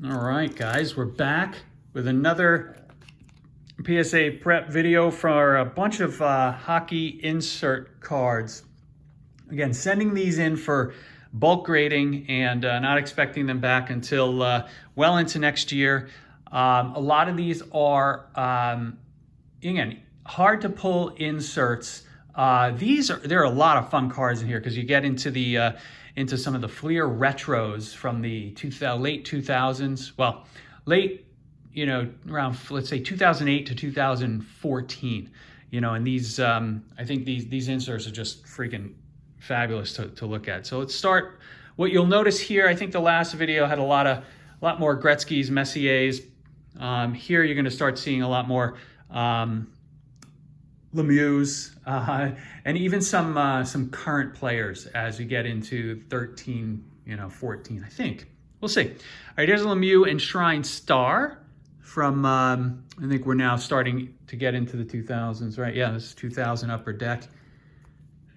All right, guys, we're back with another PSA prep video for a bunch of hockey insert cards. Again, sending these in for bulk grading and not expecting them back until well into next year. A lot of these are, again, hard to pull inserts. There are a lot of fun cards in here because you get into the into some of the Fleer retros from the late 2000s. Well, late, around, let's say 2008 to 2014. And these, I think these inserts are just freaking fabulous to look at. So let's start. What you'll notice here, I think the last video had a lot more Gretzky's, Messier's. Here you're going to start seeing a lot more Lemieux's, and even some current players as we get into 13, 14, I think. We'll see. All right, here's a Lemieux Enshrined Star from, I think we're now starting to get into the 2000s, right? Yeah, this is 2000 Upper Deck.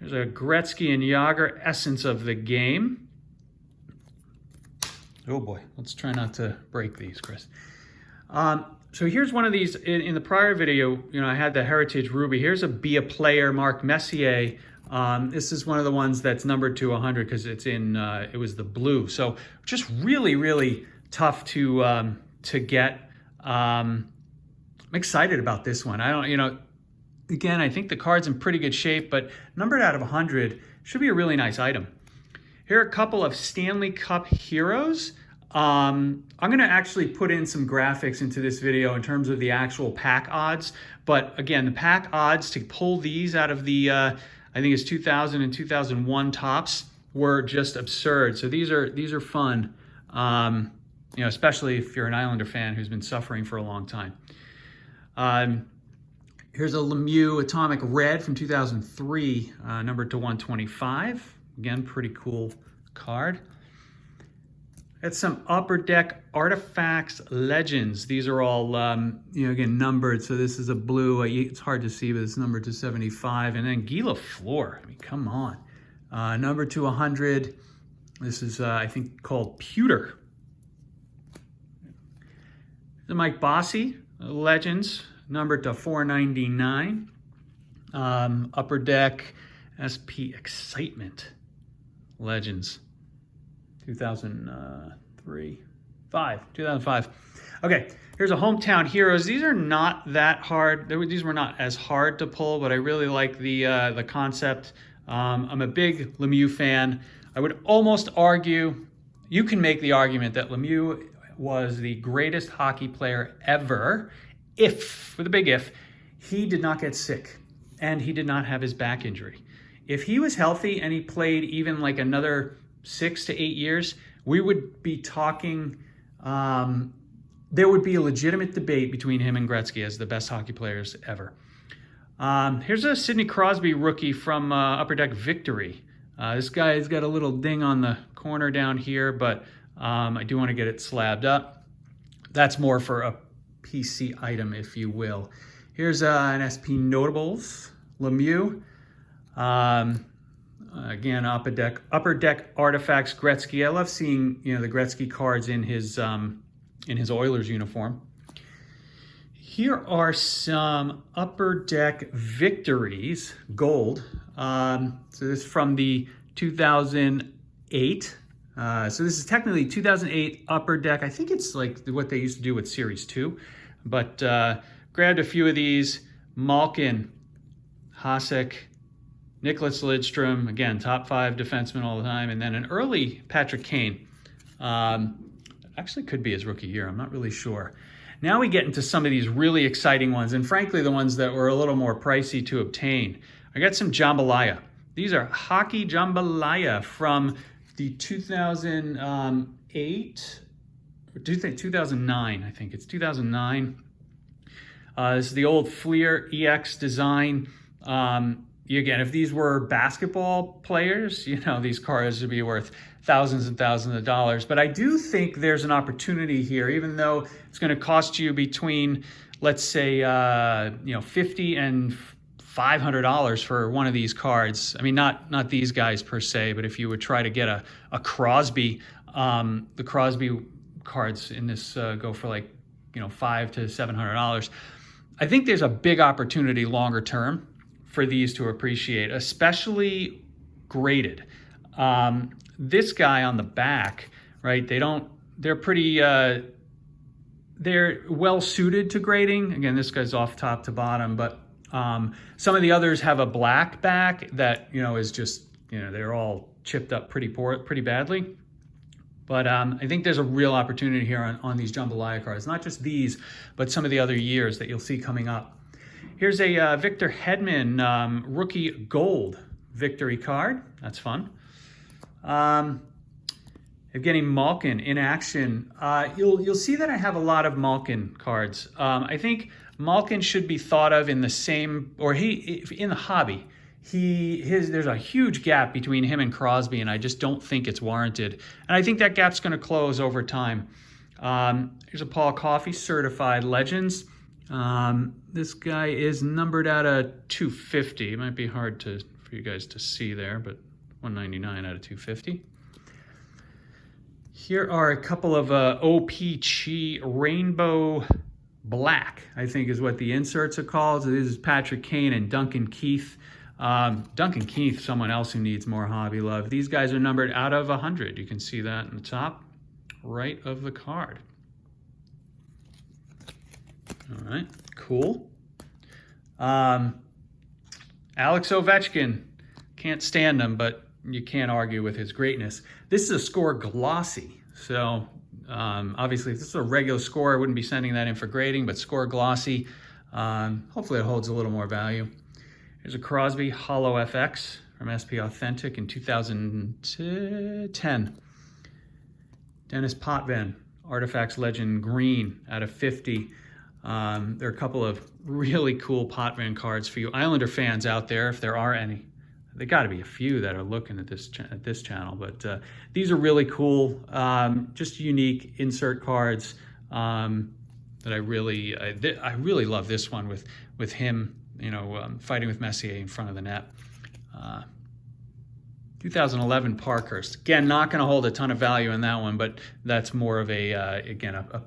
There's a Gretzky and Jagr Essence of the Game. Oh boy, let's try not to break these, Chris. So here's one of these. In the prior video, I had the Heritage Ruby. Here's a Be a Player Mark Messier. This is one of the ones that's numbered to 100 because it's in. It was the blue. So just really tough to get. I'm excited about this one. I don't. Again, I think the card's in pretty good shape, but numbered out of 100 should be a really nice item. Here are a couple of Stanley Cup heroes. I'm going to actually put in some graphics into this video in terms of the actual pack odds. But again, the pack odds to pull these out of the, I think it's 2000 and 2001 tops were just absurd. So these are fun, especially if you're an Islander fan who's been suffering for a long time. Here's a Lemieux Atomic Red from 2003, numbered to 125. Again, pretty cool card. It's some Upper Deck Artifacts Legends. These are all, again, numbered. So this is a blue. It's hard to see, but it's numbered to 75. And then Guy Lafleur. I mean, come on. Numbered to 100. This is, I think, called Pewter. The Mike Bossy Legends, numbered to 499. Upper Deck SP Excitement Legends. 2005. Okay, here's a Hometown Heroes. These are not that hard. These were not as hard to pull, but I really like the concept. I'm a big Lemieux fan. I would almost argue, you can make the argument that Lemieux was the greatest hockey player ever if, with a big if, he did not get sick and he did not have his back injury. If he was healthy and he played even like another 6 to 8 years, we would be talking, there would be a legitimate debate between him and Gretzky as the best hockey players ever. Here's a Sidney Crosby rookie from Upper Deck Victory. This guy's got a little ding on the corner down here, but I do want to get it slabbed up. That's more for a PC item, if you will. Here's an SP Notables, Lemieux. Again, Upper Deck Artifacts Gretzky. I love seeing the Gretzky cards in his Oilers uniform. Here are some Upper Deck Victories Gold. So this is from the 2008. So this is technically 2008 Upper Deck. I think it's like what they used to do with Series 2. But grabbed a few of these. Malkin, Hasek, Nicholas Lidstrom, again, top 5 defenseman all the time, and then an early Patrick Kane. Actually could be his rookie year, I'm not really sure. Now we get into some of these really exciting ones, and frankly, the ones that were a little more pricey to obtain. I got some Jambalaya. These are Hockey Jambalaya from the 2008, or 2009, I think. It's 2009. This is the old Fleer EX design. Again, if these were basketball players, these cards would be worth thousands and thousands of dollars. But I do think there's an opportunity here, even though it's going to cost you between, let's say, $50 and $500 for one of these cards. I mean, not these guys per se, but if you would try to get a Crosby, the Crosby cards in this go for like, $500 to $700. I think there's a big opportunity longer term for these to appreciate, especially graded. This guy on the back, right? They're pretty, they're well suited to grading. Again, this guy's off top to bottom, but some of the others have a black back that, is just, they're all chipped up pretty badly. But I think there's a real opportunity here on these Jambalaya cards, not just these, but some of the other years that you'll see coming up. Here's a Victor Hedman rookie gold victory card. That's fun. Evgeny Malkin in action. You'll see that I have a lot of Malkin cards. I think Malkin should be thought of in the same, or in the hobby. There's a huge gap between him and Crosby, and I just don't think it's warranted. And I think that gap's going to close over time. Here's a Paul Coffey Certified Legends. This guy is numbered out of 250. It might be hard for you guys to see there, but 199 out of 250. Here are a couple of OPC Rainbow Black, I think is what the inserts are called. So this is Patrick Kane and Duncan Keith. Duncan Keith, someone else who needs more hobby love. These guys are numbered out of 100. You can see that in the top right of the card. All right, cool. Alex Ovechkin, can't stand him, but you can't argue with his greatness. This is a score glossy. So obviously if this is a regular score, I wouldn't be sending that in for grading, but score glossy. Hopefully it holds a little more value. Here's a Crosby Holo FX from SP Authentic in 2010. Dennis Potvin, Artifacts Legend Green out of 50. There are a couple of really cool Potvin cards for you Islander fans out there, if there are any. There got to be a few that are looking at this channel, but these are really cool, just unique insert cards that I really love. This one with him, fighting with Messier in front of the net. 2011 Parkhurst. Again, not going to hold a ton of value in that one, but that's more of a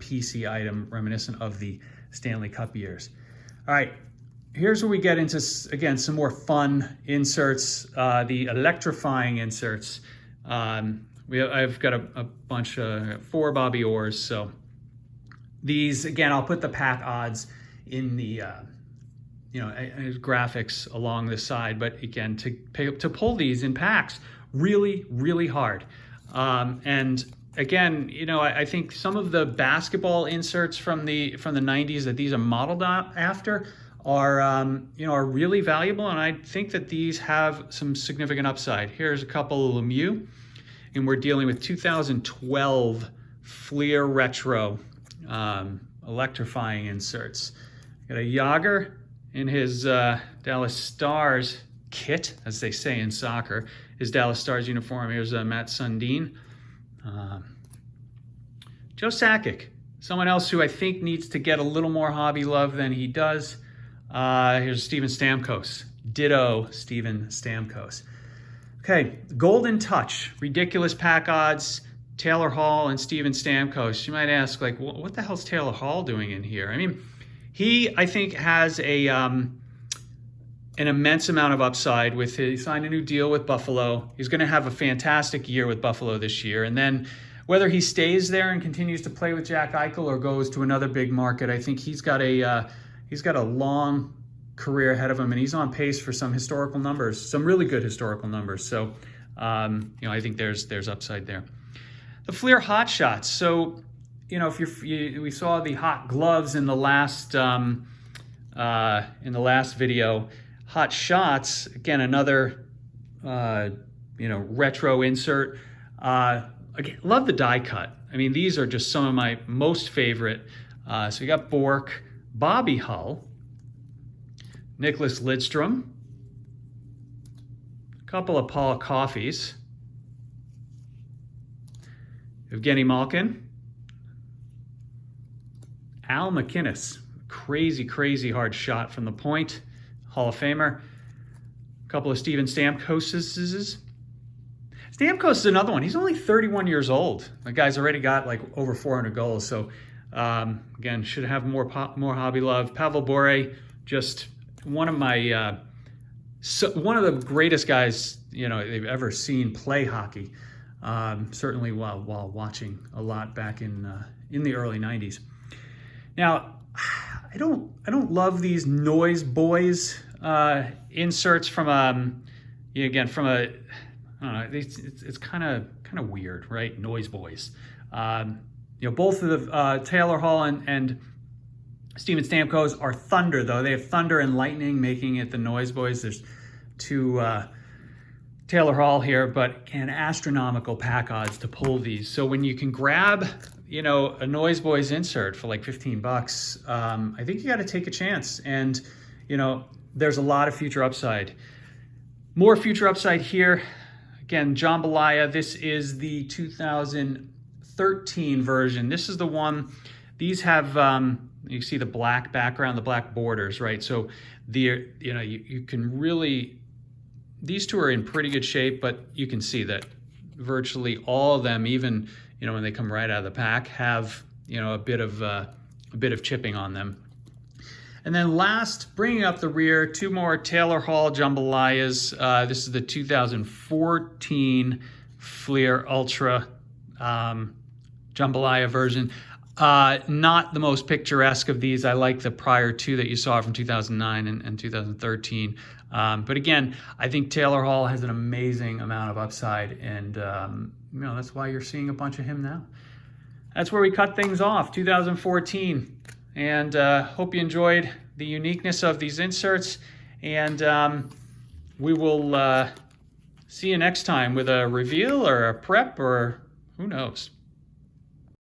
PC item reminiscent of the Stanley Cup years. All right. Here's where we get into, again, some more fun inserts, the electrifying inserts. I've got a bunch of 4 Bobby Orrs. So these, again, I'll put the pack odds in the graphics along the side. But again, to pull these in packs, really, really hard. And again, I think some of the basketball inserts from the 90s that these are modeled after are really valuable, and I think that these have some significant upside. Here's a couple of Lemieux, and we're dealing with 2012 Fleer Retro electrifying inserts. Got a Yager in his Dallas Stars kit, as they say in soccer, his Dallas Stars uniform. Here's Matt Sundin. Joe Sakic, someone else who I think needs to get a little more hobby love than he does. Here's Steven Stamkos. Ditto Steven Stamkos. Okay, Golden Touch. Ridiculous pack odds. Taylor Hall and Steven Stamkos. You might ask, like, what the hell's Taylor Hall doing in here? I mean, he, I think, has an immense amount of upside. He signed a new deal with Buffalo. He's going to have a fantastic year with Buffalo this year. And then whether he stays there and continues to play with Jack Eichel or goes to another big market, I think he's got a long career ahead of him, and he's on pace for some historical numbers, some really good historical numbers. So, I think there's upside there. The Fleer Hot Shots. So, we saw the hot gloves in the last video. Hot Shots, again, another retro insert. Again, love the die cut. I mean, these are just some of my most favorite. So you got Bork, Bobby Hull, Nicholas Lidstrom, a couple of Paul Coffeys, Evgeny Malkin, Al McInnes, crazy, crazy hard shot from the point, Hall of Famer, a couple of Steven Stamkoses. Stamkos is another one. He's only 31 years old. The guy's already got like over 400 goals. So again, should have more hobby love. Pavel Bure, just one of my one of the greatest guys they've ever seen play hockey. Certainly while watching a lot back in the early 90s. Now, I don't love these Noyz Boyz inserts from from a I don't know, it's kind of weird, right? Noyz Boyz. Both of the Taylor Hall and Steven Stamkos are Thunder, though. They have Thunder and Lightning, making it the Noyz Boyz. There's two Taylor Hall here, but again, astronomical pack odds to pull these. So when you can grab, a Noyz Boyz insert for like $15, I think you got to take a chance. And, there's a lot of future upside. More future upside here. Again, Jambalaya, this is the 2013 version. This is the one, these have, you see the black background, the black borders, right? So you can really, these two are in pretty good shape, but you can see that virtually all of them, even, when they come right out of the pack, have, a bit of chipping on them. And then last, bringing up the rear, two more Taylor Hall Jambalayas. This is the 2014 Fleer Ultra Jambalaya version. Not the most picturesque of these. I like the prior two that you saw from 2009 and 2013. But again, I think Taylor Hall has an amazing amount of upside, and that's why you're seeing a bunch of him now. That's where we cut things off, 2014. And hope you enjoyed the uniqueness of these inserts. And we will see you next time with a reveal or a prep, or who knows.